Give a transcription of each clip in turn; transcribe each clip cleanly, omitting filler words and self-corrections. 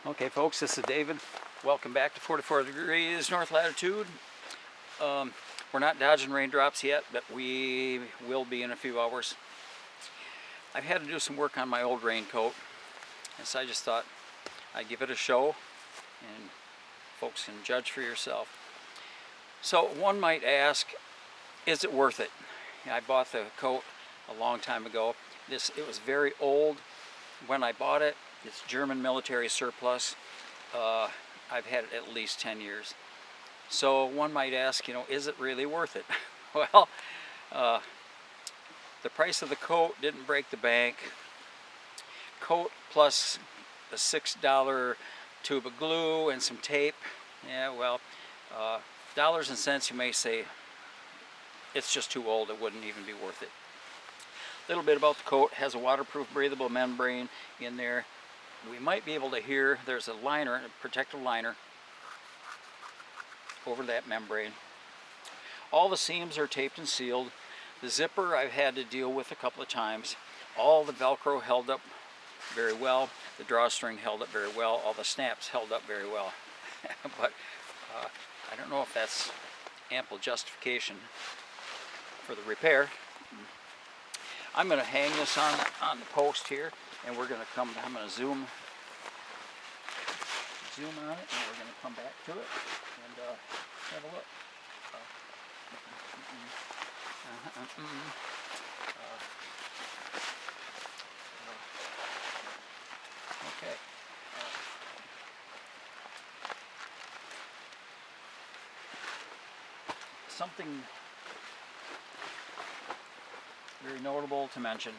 Okay folks, this is David. Welcome back to 44 degrees north latitude. We're not dodging raindrops yet, but we will be in a few hours. I've had to do some work on my old raincoat, and so I just thought I'd give it a show and folks can judge for yourself. So one might ask, is it worth it? I bought the coat a long time ago. It was very old when I bought it. It's German military surplus. I've had it at least 10 years. So one might ask, is it really worth it? Well, the price of the coat didn't break the bank. Coat plus a $6 tube of glue and some tape. Yeah, well, dollars and cents, you may say it's just too old, it wouldn't even be worth it. A little bit about the coat. It has a waterproof breathable membrane in there. We might be able to hear there's a liner, a protective liner over that membrane. All the seams are taped and sealed. The zipper I've had to deal with a couple of times. All the Velcro held up very well. The drawstring held up very well. All the snaps held up very well. But I don't know if that's ample justification for the repair. I'm going to hang this on the post here, and we're going to I'm going to zoom on it, and we're going to come back to it and have a look. Okay. Something very notable to mention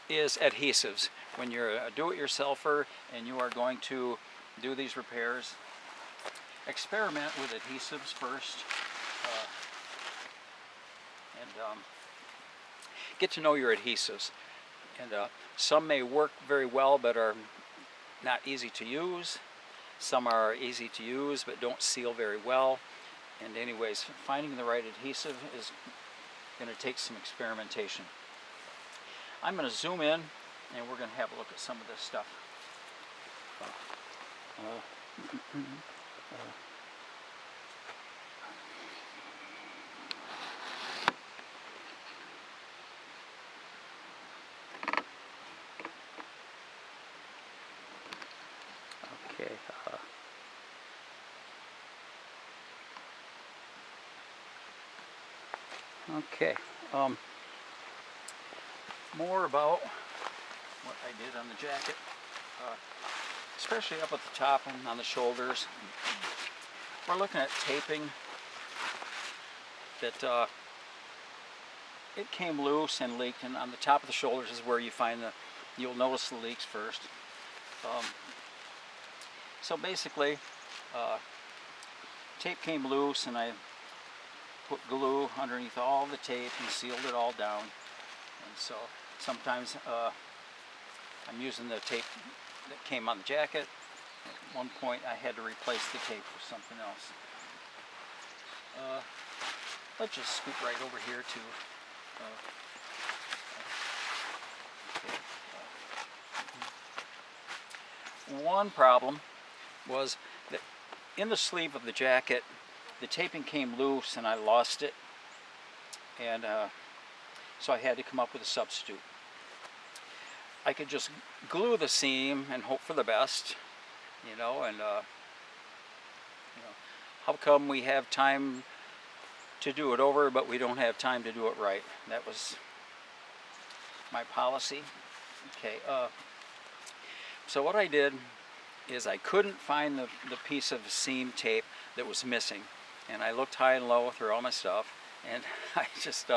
is adhesives. When you're a do-it-yourselfer and you are going to do these repairs, experiment with adhesives first and get to know your adhesives. And some may work very well but are not easy to use. Some are easy to use but don't seal very well. And anyways, finding the right adhesive is going to take some experimentation. I'm going to zoom in and we're going to have a look at some of this stuff. Okay. Okay. More about what I did on the jacket, especially up at the top and on the shoulders. We're looking at taping that it came loose and leaked, and on the top of the shoulders is where you'll notice the leaks first. So basically, tape came loose and I put glue underneath all the tape and sealed it all down. And so sometimes I'm using the tape that came on the jacket. At one point I had to replace the tape with something else. Let's just scoot right over here to one problem was that in the sleeve of the jacket the taping came loose and I lost it, and so I had to come up with a substitute. I could just glue the seam and hope for the best, and how come we have time to do it over but we don't have time to do it right? That was my policy. Okay, so what I did is I couldn't find the piece of seam tape that was missing, and I looked high and low through all my stuff, and I just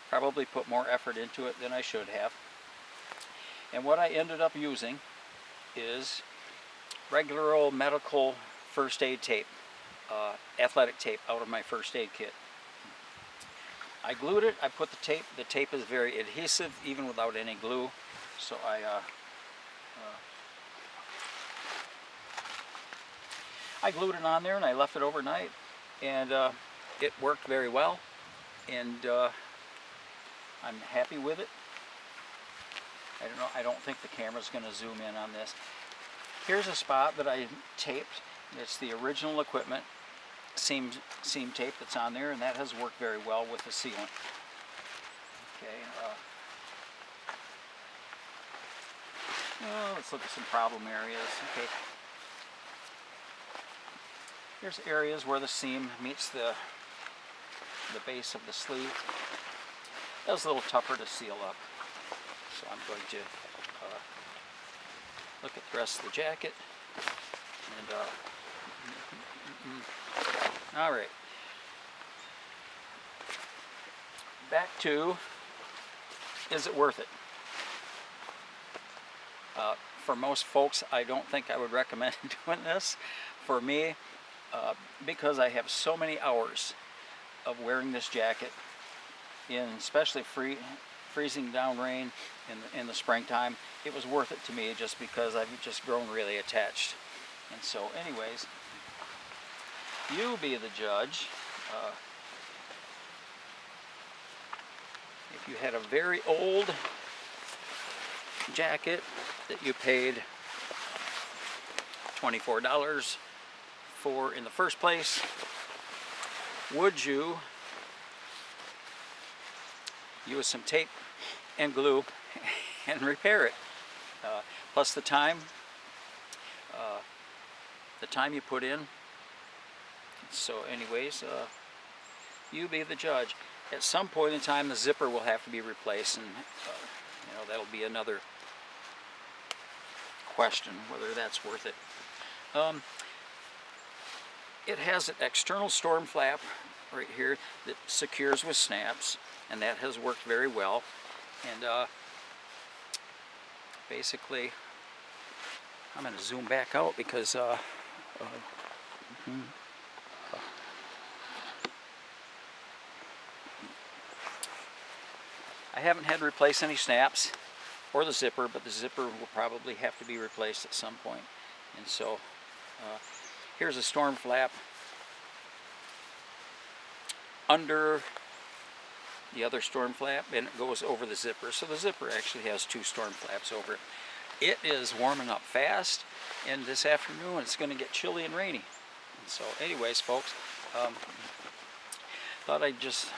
probably put more effort into it than I should have. And what I ended up using is regular old medical first aid tape, athletic tape out of my first aid kit. I glued it, I put the tape is very adhesive even without any glue, so I glued it on there and I left it overnight, and it worked very well, and I'm happy with it. I don't think the camera's going to zoom in on this. Here's a spot that I taped. It's the original equipment seam tape that's on there, and that has worked very well with the sealant. Okay. Let's look at some problem areas. Okay. Here's areas where the seam meets the base of the sleeve. That was a little tougher to seal up. So I'm going to look at the rest of the jacket. And all right. Back to, is it worth it? For most folks, I don't think I would recommend doing this. For me, because I have so many hours of wearing this jacket in especially freezing down rain in the springtime, it was worth it to me just because I've just grown really attached. And so anyways, you be the judge. If you had a very old jacket that you paid $24 for in the first place, would you use some tape and glue and repair it? Plus the time you put in. So anyways, you be the judge. At some point in time, the zipper will have to be replaced, and you know, that'll be another question whether that's worth it. It has an external storm flap right here that secures with snaps, and that has worked very well. And basically, I'm going to zoom back out because I haven't had to replace any snaps or the zipper, but the zipper will probably have to be replaced at some point. And so here's a storm flap under the other storm flap, and it goes over the zipper. So the zipper actually has two storm flaps over it. It is warming up fast, and this afternoon it's going to get chilly and rainy. And so anyways, folks, thought I'd just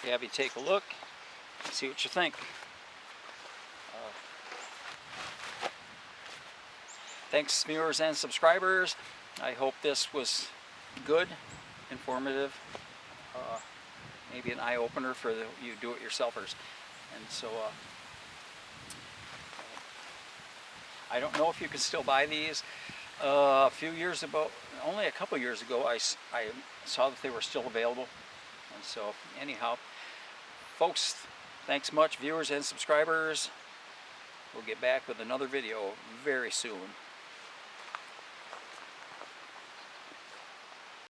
have you take a look and see what you think. Thanks, viewers and subscribers. I hope this was good, informative, maybe an eye-opener for you do-it-yourselfers. And so I don't know if you can still buy these. A few years ago, only a couple years ago, I saw that they were still available. And so anyhow, folks, thanks much, viewers and subscribers. We'll get back with another video very soon.